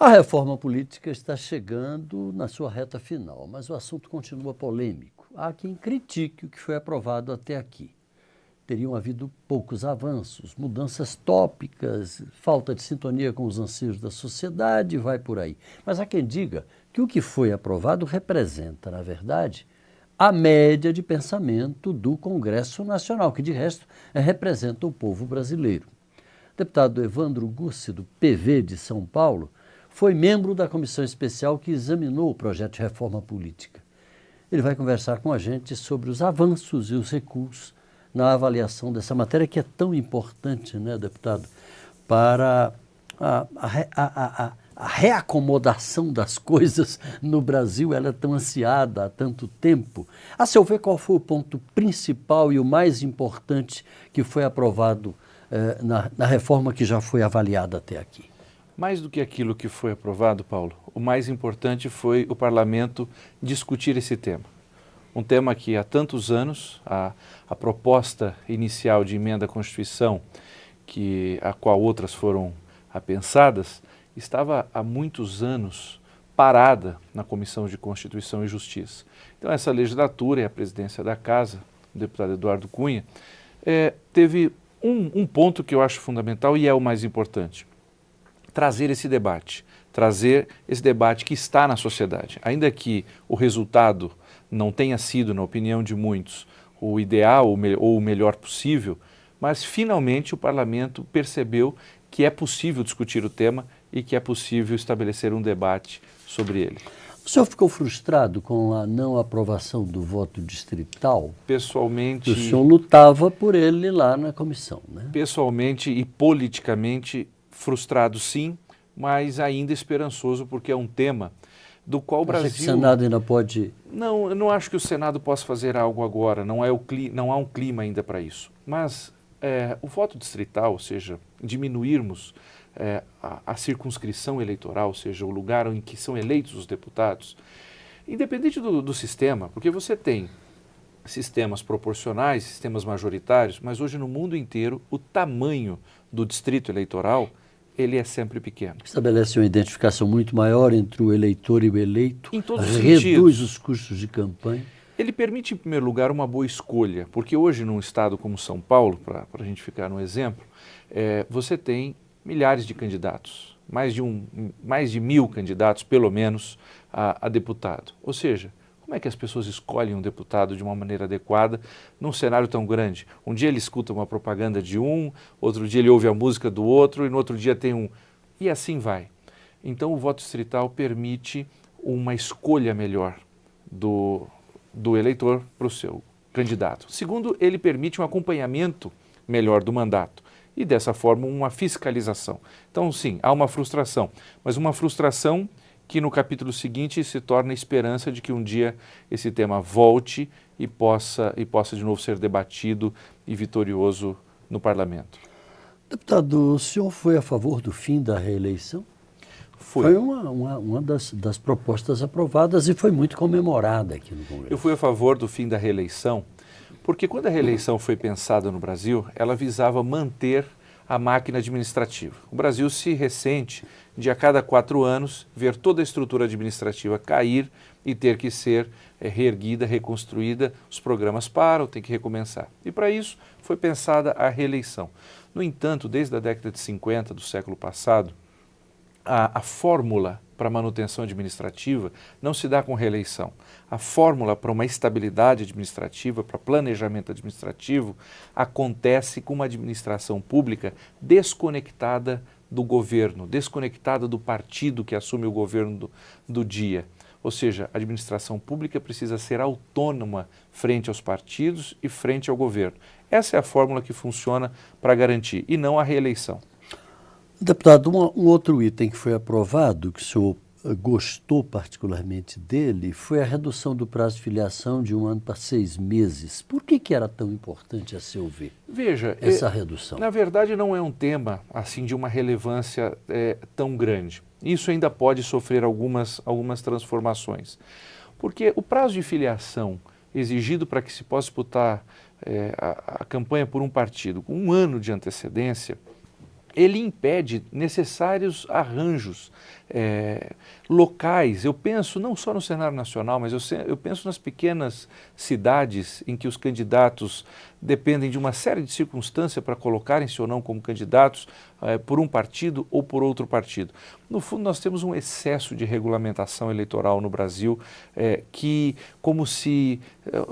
A reforma política está chegando na sua reta final, mas o assunto continua polêmico. Há quem critique o que foi aprovado até aqui. Teriam havido poucos avanços, mudanças tópicas, falta de sintonia com os anseios da sociedade, vai por aí. Mas há quem diga que o que foi aprovado representa, na verdade, a média de pensamento do Congresso Nacional, que de resto representa o povo brasileiro. O deputado Evandro Gussi, do PV de São Paulo, foi membro da comissão especial que examinou o projeto de reforma política. Ele vai conversar com a gente sobre os avanços e os recuos na avaliação dessa matéria que é tão importante, né, deputado, para a reacomodação das coisas no Brasil. Ela é tão ansiada há tanto tempo. A seu ver, qual foi o ponto principal e o mais importante que foi aprovado na reforma que já foi avaliada até aqui? Mais do que aquilo que foi aprovado, Paulo, o mais importante foi o parlamento discutir esse tema. Um tema que há tantos anos, a proposta inicial de emenda à Constituição, a qual outras foram apensadas, estava há muitos anos parada na Comissão de Constituição e Justiça. Então essa legislatura e a presidência da Casa, o deputado Eduardo Cunha, teve um ponto que eu acho fundamental e é o mais importante: trazer esse debate que está na sociedade. Ainda que o resultado não tenha sido, na opinião de muitos, o ideal ou o melhor possível, mas finalmente o parlamento percebeu que é possível discutir o tema e que é possível estabelecer um debate sobre ele. O senhor ficou frustrado com a não aprovação do voto distrital? Pessoalmente... O senhor lutava por ele lá na comissão, né? Pessoalmente e politicamente frustrado, sim, mas ainda esperançoso, porque é um tema do qual o Brasil... Acha que o Senado ainda pode... Não, eu não acho que o Senado possa fazer algo agora, não há um clima ainda para isso. Mas o voto distrital, ou seja, diminuirmos a circunscrição eleitoral, ou seja, o lugar em que são eleitos os deputados, independente do sistema, porque você tem sistemas proporcionais, sistemas majoritários, mas hoje no mundo inteiro o tamanho do distrito eleitoral ele é sempre pequeno. Estabelece uma identificação muito maior entre o eleitor e o eleito, em todos os reduz sentidos. Os custos de campanha. Ele permite, em primeiro lugar, uma boa escolha, porque hoje, num estado como São Paulo, para a gente ficar no exemplo, você tem milhares de candidatos, mais de 1.000 candidatos, pelo menos, a deputado. Ou seja, como é que as pessoas escolhem um deputado de uma maneira adequada num cenário tão grande? Um dia ele escuta uma propaganda de um, outro dia ele ouve a música do outro e no outro dia tem um... E assim vai. Então o voto distrital permite uma escolha melhor do eleitor para o seu candidato. Segundo, ele permite um acompanhamento melhor do mandato e dessa forma uma fiscalização. Então sim, há uma frustração, mas uma frustração que no capítulo seguinte se torna a esperança de que um dia esse tema volte e possa de novo ser debatido e vitorioso no parlamento. Deputado, o senhor foi a favor do fim da reeleição? Foi uma das propostas aprovadas e foi muito comemorada aqui no Congresso. Eu fui a favor do fim da reeleição porque quando a reeleição foi pensada no Brasil, ela visava manter a máquina administrativa. O Brasil se ressente de a cada 4 anos ver toda a estrutura administrativa cair e ter que ser reerguida, reconstruída, os programas param, tem que recomeçar. E para isso foi pensada a reeleição. No entanto, desde a década de 50 do século passado, a fórmula para manutenção administrativa não se dá com reeleição. A fórmula para uma estabilidade administrativa, para planejamento administrativo, acontece com uma administração pública desconectada do governo, desconectada do partido que assume o governo do dia. Ou seja, a administração pública precisa ser autônoma frente aos partidos e frente ao governo. Essa é a fórmula que funciona para garantir, e não a reeleição. Deputado, um outro item que foi aprovado, que o senhor gostou particularmente dele, foi a redução do prazo de filiação de 1 ano para 6 meses. Por que era tão importante, a seu ver, Veja, essa redução? Na verdade, não é um tema assim de uma relevância tão grande. Isso ainda pode sofrer algumas transformações. Porque o prazo de filiação exigido para que se possa disputar a campanha por um partido com 1 ano de antecedência ele impede necessários arranjos locais. Eu penso não só no cenário nacional, mas eu penso nas pequenas cidades em que os candidatos dependem de uma série de circunstâncias para colocarem-se ou não como candidatos por um partido ou por outro partido. No fundo, nós temos um excesso de regulamentação eleitoral no Brasil, que como se,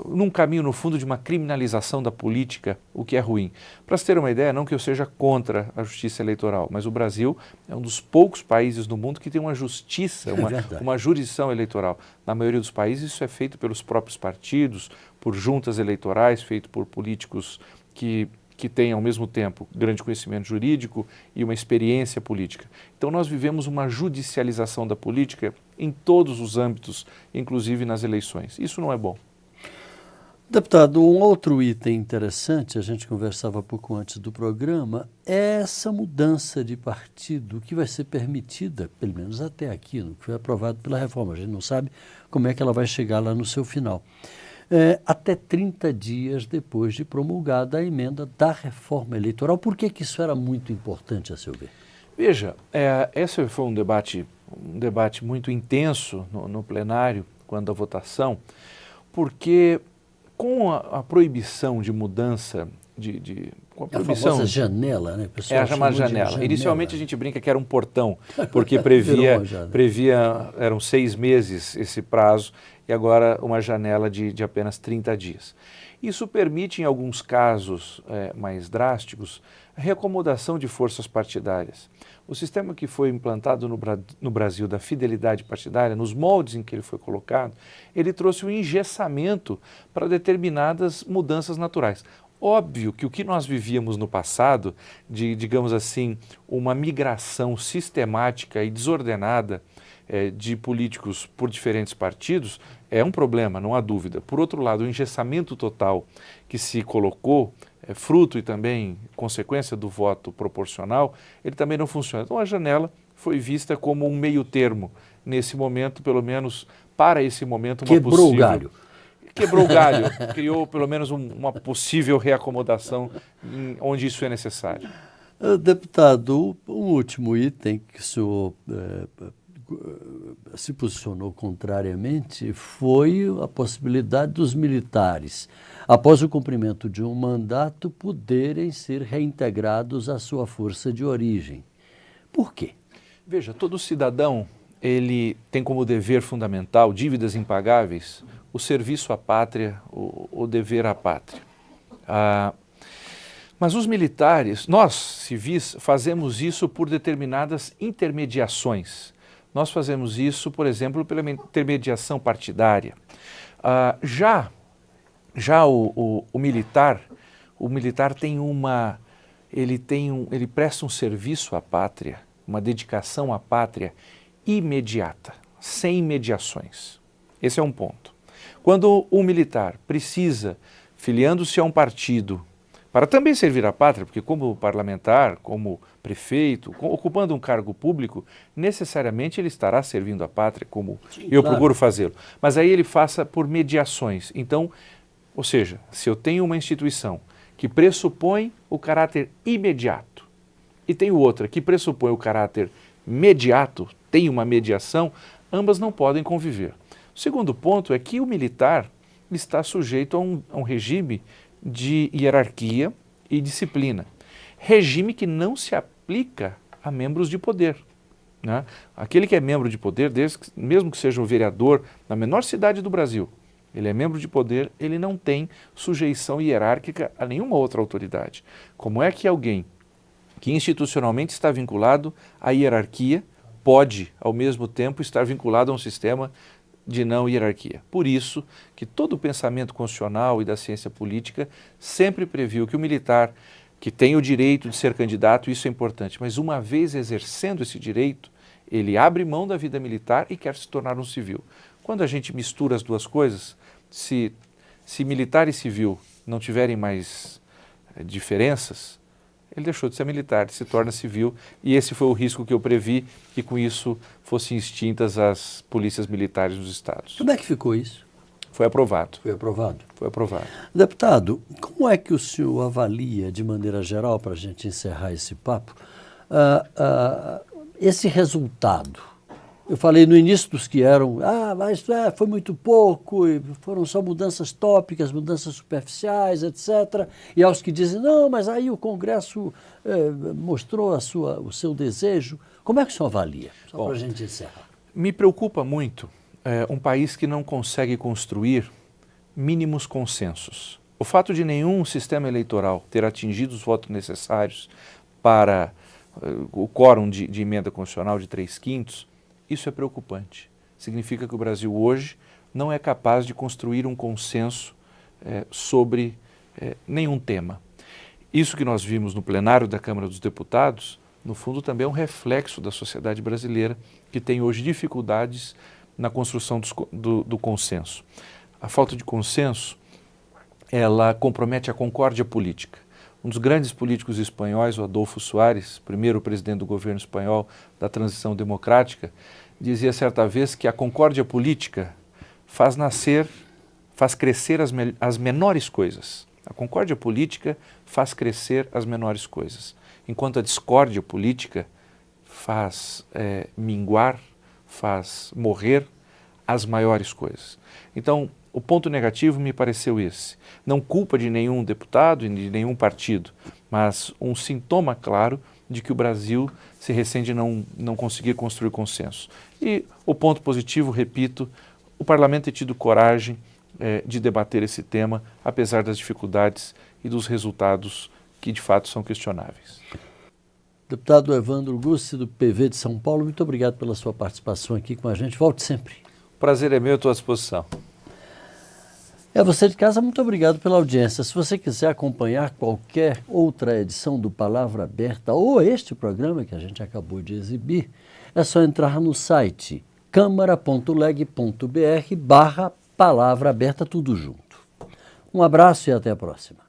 num caminho, no fundo, de uma criminalização da política, o que é ruim. Para se ter uma ideia, não que eu seja contra a justiça eleitoral, mas o Brasil é um dos poucos países no mundo que tem uma justiça, uma jurisdição eleitoral. Na maioria dos países isso é feito pelos próprios partidos, por juntas eleitorais, feito por políticos que têm ao mesmo tempo grande conhecimento jurídico e uma experiência política. Então nós vivemos uma judicialização da política em todos os âmbitos, inclusive nas eleições. Isso não é bom. Deputado, um outro item interessante, a gente conversava pouco antes do programa, é essa mudança de partido que vai ser permitida, pelo menos até aqui, no que foi aprovado pela reforma. A gente não sabe como é que ela vai chegar lá no seu final. Até 30 dias depois de promulgada a emenda da reforma eleitoral. Por que isso era muito importante, a seu ver? Veja, esse foi um debate muito intenso no plenário, quando a votação, porque com a proibição de mudança com a proibição, famosa janela, né? A chamada janela. Inicialmente a gente brinca que era um portão, porque previa eram 6 meses esse prazo, e agora uma janela de apenas 30 dias. Isso permite, em alguns casos mais drásticos, a reacomodação de forças partidárias. O sistema que foi implantado no Brasil da fidelidade partidária, nos moldes em que ele foi colocado, ele trouxe um engessamento para determinadas mudanças naturais. Óbvio que o que nós vivíamos no passado, digamos assim, uma migração sistemática e desordenada de políticos por diferentes partidos, é um problema, não há dúvida. Por outro lado, o engessamento total que se colocou, fruto e também consequência do voto proporcional, ele também não funciona. Então a janela foi vista como um meio termo, nesse momento, pelo menos para esse momento, uma possível... Quebrou o galho. Quebrou o galho, criou pelo menos uma possível reacomodação onde isso é necessário. Deputado, um último item que o senhor se posicionou contrariamente foi a possibilidade dos militares, após o cumprimento de um mandato, poderem ser reintegrados à sua força de origem. Por quê? Veja, todo cidadão ele tem como dever fundamental, dívidas impagáveis, o serviço à pátria, o dever à pátria. Mas os militares, nós, civis, fazemos isso por determinadas intermediações. Nós fazemos isso, por exemplo, pela intermediação partidária. Já o militar tem ele presta um serviço à pátria, uma dedicação à pátria imediata, sem mediações. Esse é um ponto. Quando o militar precisa, filiando-se a um partido, para também servir à pátria, porque como parlamentar, como prefeito, ocupando um cargo público, necessariamente ele estará servindo à pátria, como eu procuro fazê-lo. Mas aí ele faça por mediações. Então, ou seja, se eu tenho uma instituição que pressupõe o caráter imediato e tenho outra que pressupõe o caráter mediato, tem uma mediação, ambas não podem conviver. O segundo ponto é que o militar está sujeito a um regime de hierarquia e disciplina. Regime que não se aplica a membros de poder. Né? Aquele que é membro de poder, mesmo que seja um vereador na menor cidade do Brasil, ele é membro de poder, ele não tem sujeição hierárquica a nenhuma outra autoridade. Como é que alguém que institucionalmente está vinculado à hierarquia pode, ao mesmo tempo, estar vinculado a um sistema de não hierarquia? Por isso que todo o pensamento constitucional e da ciência política sempre previu que o militar, que tem o direito de ser candidato, isso é importante, mas uma vez exercendo esse direito, ele abre mão da vida militar e quer se tornar um civil. Quando a gente mistura as duas coisas, se militar e civil não tiverem mais diferenças, ele deixou de ser militar, se torna civil, e esse foi o risco que eu previ, que com isso fossem extintas as polícias militares nos estados. Como é que ficou isso? Foi aprovado. Foi aprovado? Foi aprovado. Deputado, como é que o senhor avalia, de maneira geral, para a gente encerrar esse papo, esse resultado, eu falei no início dos que eram, mas foi muito pouco, foram só mudanças tópicas, mudanças superficiais, etc. E aos que dizem, não, mas aí o Congresso mostrou o seu desejo. Como é que o senhor avalia? Só para a gente encerrar. Me preocupa muito um país que não consegue construir mínimos consensos. O fato de nenhum sistema eleitoral ter atingido os votos necessários para o quórum de emenda constitucional de 3/5, isso é preocupante. Significa que o Brasil hoje não é capaz de construir um consenso sobre nenhum tema. Isso que nós vimos no plenário da Câmara dos Deputados, no fundo também é um reflexo da sociedade brasileira que tem hoje dificuldades na construção do consenso. A falta de consenso, ela compromete a concórdia política. Um dos grandes políticos espanhóis, o Adolfo Suárez, primeiro presidente do governo espanhol da transição democrática, dizia certa vez que a concórdia política faz crescer as menores coisas. A concórdia política faz crescer as menores coisas, enquanto a discórdia política faz minguar, faz morrer as maiores coisas. Então, o ponto negativo me pareceu esse. Não culpa de nenhum deputado e de nenhum partido, mas um sintoma claro de que o Brasil se ressente não conseguir construir consenso. E o ponto positivo, repito, o parlamento tem tido coragem de debater esse tema, apesar das dificuldades e dos resultados que de fato são questionáveis. Deputado Evandro Gussi, do PV de São Paulo, muito obrigado pela sua participação aqui com a gente. Volte sempre. O prazer é meu, estou à disposição. Você de casa, muito obrigado pela audiência. Se você quiser acompanhar qualquer outra edição do Palavra Aberta ou este programa que a gente acabou de exibir, é só entrar no site câmara.leg.br/Palavra Aberta, tudo junto. Um abraço e até a próxima.